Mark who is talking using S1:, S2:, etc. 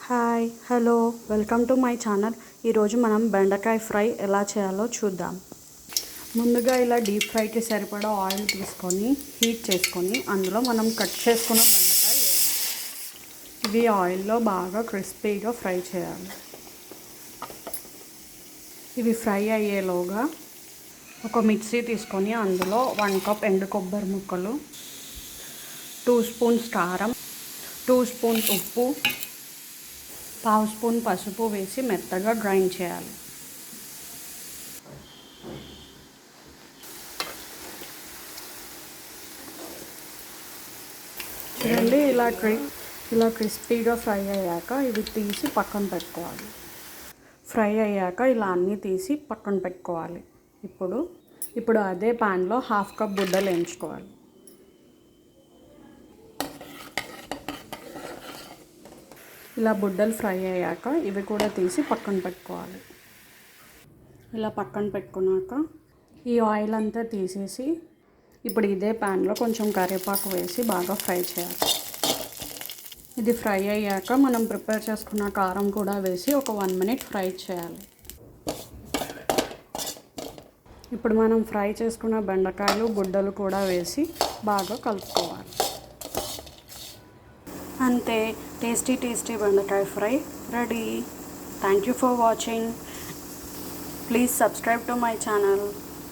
S1: Hi hello welcome to my channel. ఈరోజు మనం బెండకాయ ఫ్రై ఎలా చేయాలో చూద్దాం. ముందుగా ఇలా డీప్ ఫ్రైకి సరిపడా ఆయిల్ తీసుకొని హీట్ చేసుకొని అందులో మనం కట్ చేసుకున్న బెండకాయ ఇవి ఆయిల్లో బాగా క్రిస్పీగా ఫ్రై చేయాలి. ఇవి ఫ్రై అయ్యేలోగా ఒక మిక్సీ తీసుకొని అందులో 1 కప్ ఎండు కొబ్బరి ముక్కలు, 2 స్పూన్స్ కారం, 2 స్పూన్స్ ఉప్పు, 1/2 స్పూన్ పసుపు వేసి మెత్తగా గ్రైండ్ చేయాలి. చూడండి, ఇలా క్రిస్పీగా ఫ్రై అయ్యాక ఇవి తీసి పక్కన పెట్టుకోవాలి. ఫ్రై అయ్యాక ఇలా అన్నీ తీసి పక్కన పెట్టుకోవాలి. ఇప్పుడు అదే ప్యాన్లో 1/2 కప్ బుడ్డలు వేయించుకోవాలి. ఇలా బుడ్డలు ఫ్రై అయ్యాక ఇవి కూడా తీసి పక్కన పెట్టుకోవాలి. ఇలా పక్కన పెట్టుకున్నాక ఈ ఆయిల్ అంతా తీసేసి ఇప్పుడు ఇదే ప్యాన్లో కొంచెం కరివేపాకు వేసి బాగా ఫ్రై చేయాలి. ఇది ఫ్రై అయ్యాక మనం ప్రిపేర్ చేసుకున్న కారం కూడా వేసి ఒక 1 మినిట్ ఫ్రై చేయాలి. ఇప్పుడు మనం ఫ్రై చేసుకున్న బెండకాయలు బుడ్డలు కూడా వేసి బాగా కలుపుకోవాలి. అంతే, టేస్టీ బెండకాయ fry ready. Thank you for watching. Please subscribe to my channel.